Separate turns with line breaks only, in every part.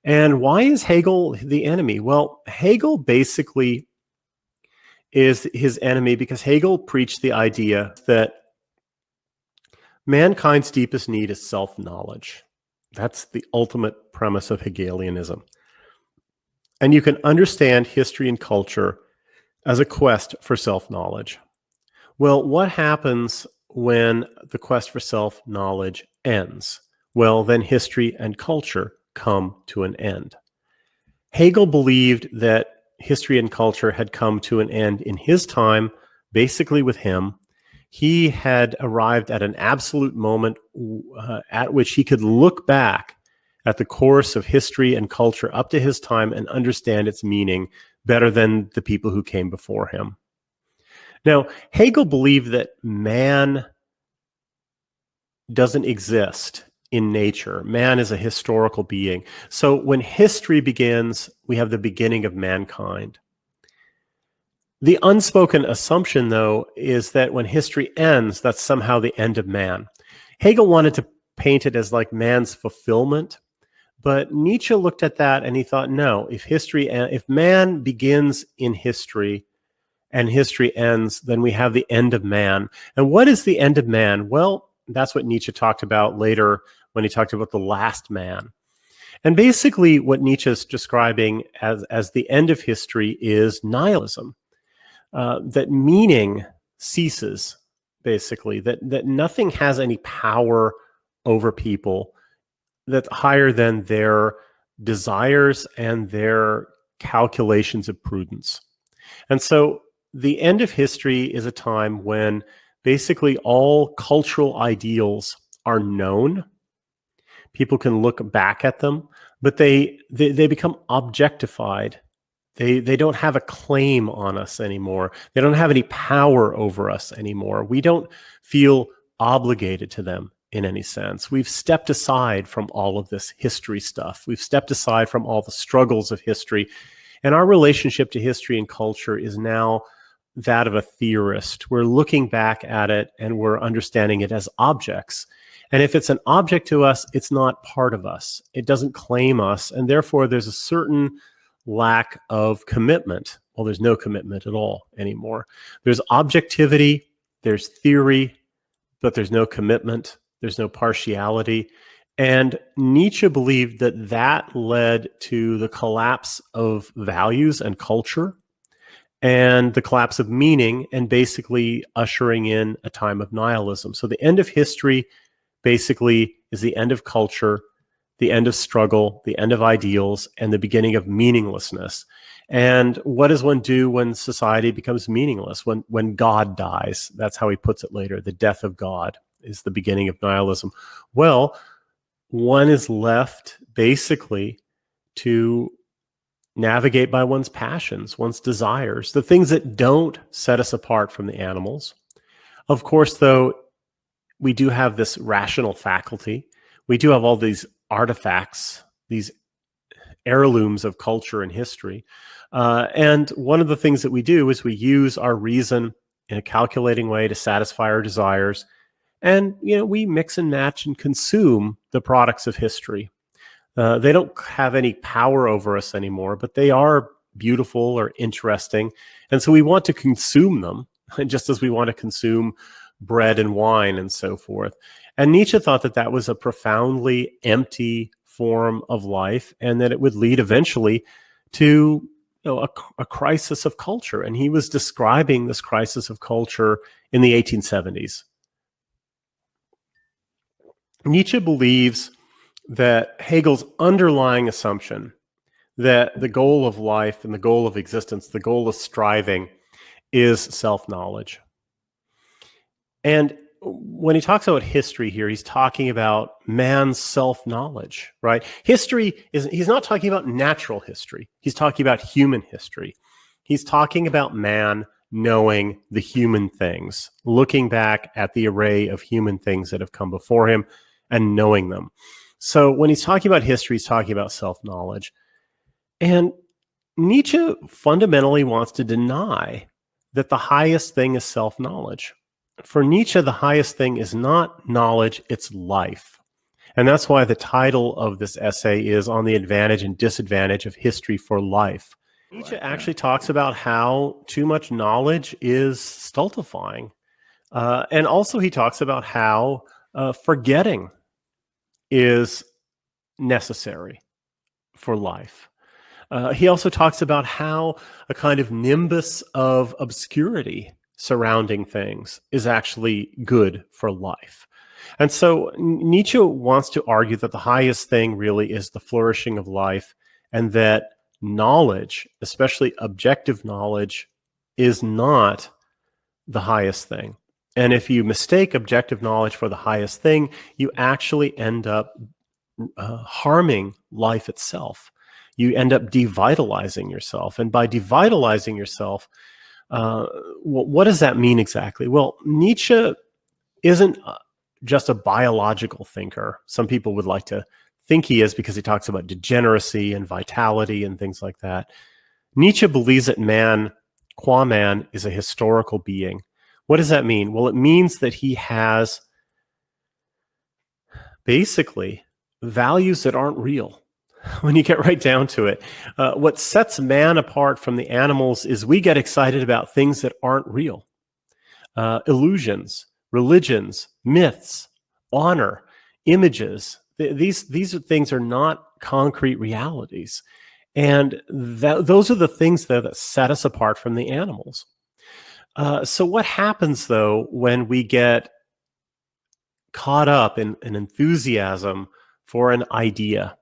And why is Hegel the enemy? Well, Hegel basically is his enemy because Hegel preached the idea that mankind's deepest need is self-knowledge. That's the ultimate premise of Hegelianism. And you can understand history and culture as a quest for self-knowledge. Well, what happens when the quest for self-knowledge ends? Well, then history and culture come to an end. Hegel believed that history and culture had come to an end in his time, basically with him. He had arrived at an absolute moment at which he could look back at the course of history and culture up to his time and understand its meaning better than the people who came before him. Now, Hegel believed that man doesn't exist in nature. Man is a historical being. So when history begins, we have the beginning of mankind. The unspoken assumption, though, is that when history ends, that's somehow the end of man. Hegel wanted to paint it as like man's fulfillment, but Nietzsche looked at that and he thought, no, if man begins in history and history ends, then we have the end of man. And what is the end of man? Well, that's what Nietzsche talked about later when he talked about the last man. And basically what Nietzsche is describing as the end of history is nihilism, that meaning ceases, basically, that nothing has any power over people that's higher than their desires and their calculations of prudence. And so the end of history is a time when basically all cultural ideals are known. People can look back at them, but they become objectified. They don't have a claim on us anymore. They don't have any power over us anymore. We don't feel obligated to them in any sense. We've stepped aside from all of this history stuff. We've stepped aside from all the struggles of history. And our relationship to history and culture is now that of a theorist. We're looking back at it and we're understanding it as objects. And if it's an object to us, it's not part of us. It doesn't claim us. And therefore, there's a certain lack of commitment. Well, there's no commitment at all anymore. There's objectivity, there's theory, but there's no commitment. There's no partiality. And Nietzsche believed that that led to the collapse of values and culture and the collapse of meaning and basically ushering in a time of nihilism. So the end of history basically is the end of culture, the end of struggle, the end of ideals, and the beginning of meaninglessness. And what does one do when society becomes meaningless? When God dies? That's how he puts it later. The death of God is the beginning of nihilism. Well, one is left basically to navigate by one's passions, one's desires, the things that don't set us apart from the animals. Of course, though, we do have this rational faculty. We do have all these artifacts, these heirlooms of culture and history. And one of the things that we do is we use our reason in a calculating way to satisfy our desires. And, we mix and match and consume the products of history. They don't have any power over us anymore, but they are beautiful or interesting. And so we want to consume them, just as we want to consume bread and wine and so forth. And Nietzsche thought that that was a profoundly empty form of life and that it would lead eventually to a crisis of culture. And he was describing this crisis of culture in the 1870s. Nietzsche believes that Hegel's underlying assumption that the goal of life and the goal of existence, the goal of striving, is self-knowledge. And when he talks about history here, he's talking about man's self-knowledge, right? He's not talking about natural history. He's talking about human history. He's talking about man knowing the human things, looking back at the array of human things that have come before him and knowing them. So when he's talking about history, he's talking about self-knowledge. And Nietzsche fundamentally wants to deny that the highest thing is self-knowledge. For Nietzsche, the highest thing is not knowledge, it's life. And that's why the title of this essay is On the Advantage and Disadvantage of History for Life. Nietzsche actually talks about how too much knowledge is stultifying. And also he talks about how forgetting is necessary for life. He also talks about how a kind of nimbus of obscurity surrounding things is actually good for life. And so Nietzsche wants to argue that the highest thing really is the flourishing of life, and that knowledge, especially objective knowledge, is not the highest thing. And if you mistake objective knowledge for the highest thing, you actually end up harming life itself. You end up devitalizing yourself. And by devitalizing yourself, what does that mean exactly? Well, Nietzsche isn't just a biological thinker. Some people would like to think he is because he talks about degeneracy and vitality and things like that. Nietzsche believes that man, qua man, is a historical being. What does that mean? Well, it means that he has basically values that aren't real. When you get right down to it, what sets man apart from the animals is we get excited about things that aren't real. Illusions, religions, myths, honor, images. These things are not concrete realities. And those are the things, though, that set us apart from the animals. So what happens, though, when we get caught up in an enthusiasm for an idea,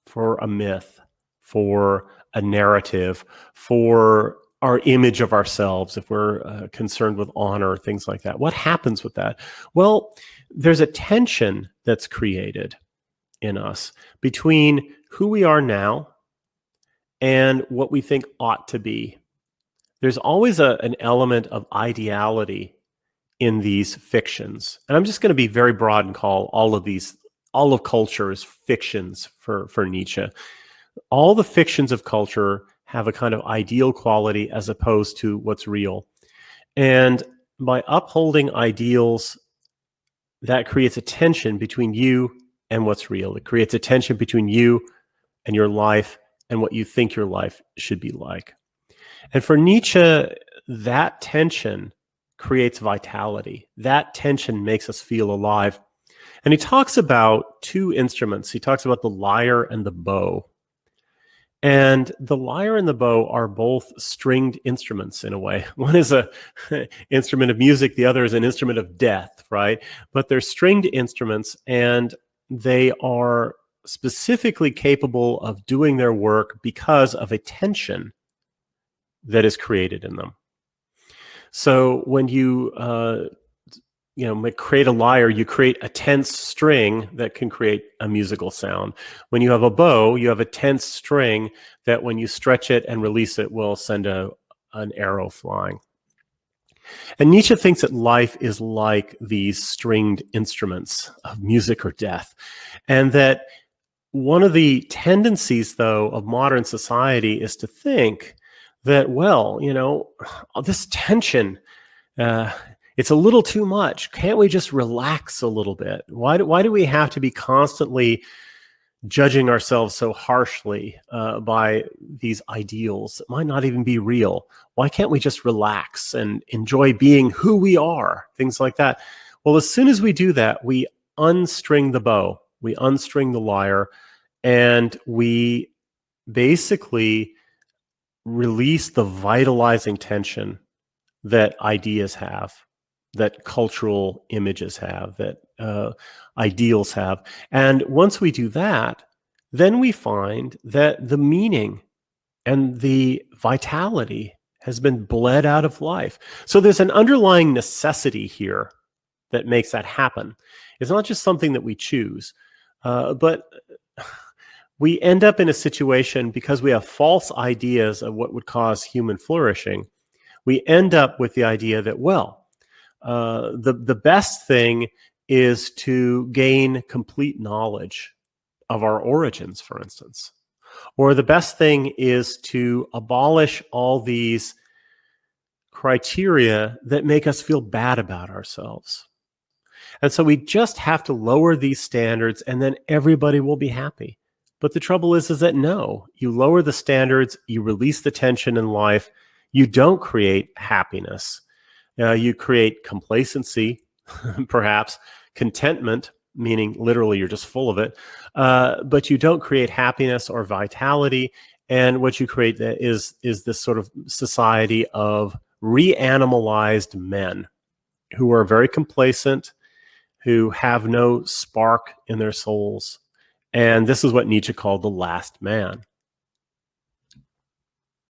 for a myth, for a narrative, for our image of ourselves, if we're concerned with honor, things like that? What happens with that? Well, there's a tension that's created in us between who we are now and what we think ought to be. There's always an element of ideality in these fictions. And I'm just going to be very broad and call all of culture is fictions for Nietzsche. All the fictions of culture have a kind of ideal quality as opposed to what's real. And by upholding ideals, that creates a tension between you and what's real. It creates a tension between you and your life and what you think your life should be like. And for Nietzsche, that tension creates vitality. That tension makes us feel alive. And he talks about two instruments. He talks about the lyre and the bow. And the lyre and the bow are both stringed instruments in a way. One is an instrument of music, the other is an instrument of death, right? But they're stringed instruments, and they are specifically capable of doing their work because of a tension that is created in them. So when you create a lyre, you create a tense string that can create a musical sound. When you have a bow, you have a tense string that when you stretch it and release it will send an arrow flying. And Nietzsche thinks that life is like these stringed instruments of music or death. And that one of the tendencies, though, of modern society is to think that, well, this tension, it's a little too much. Can't we just relax a little bit? Why do we have to be constantly judging ourselves so harshly by these ideals that might not even be real? Why can't we just relax and enjoy being who we are? Things like that. Well, as soon as we do that, we unstring the bow, we unstring the lyre, and we basically release the vitalizing tension that ideas have, that cultural images have, that ideals have. And once we do that, then we find that the meaning and the vitality has been bled out of life. So there's an underlying necessity here that makes that happen. It's not just something that we choose, but we end up in a situation because we have false ideas of what would cause human flourishing. We end up with the idea that, the best thing is to gain complete knowledge of our origins, for instance. Or the best thing is to abolish all these criteria that make us feel bad about ourselves. And so we just have to lower these standards and then everybody will be happy. But the trouble is that no, you lower the standards, you release the tension in life, you don't create happiness. You create complacency, perhaps, contentment, meaning literally you're just full of it, but you don't create happiness or vitality. And what you create is this sort of society of reanimalized men who are very complacent, who have no spark in their souls. And this is what Nietzsche called the last man.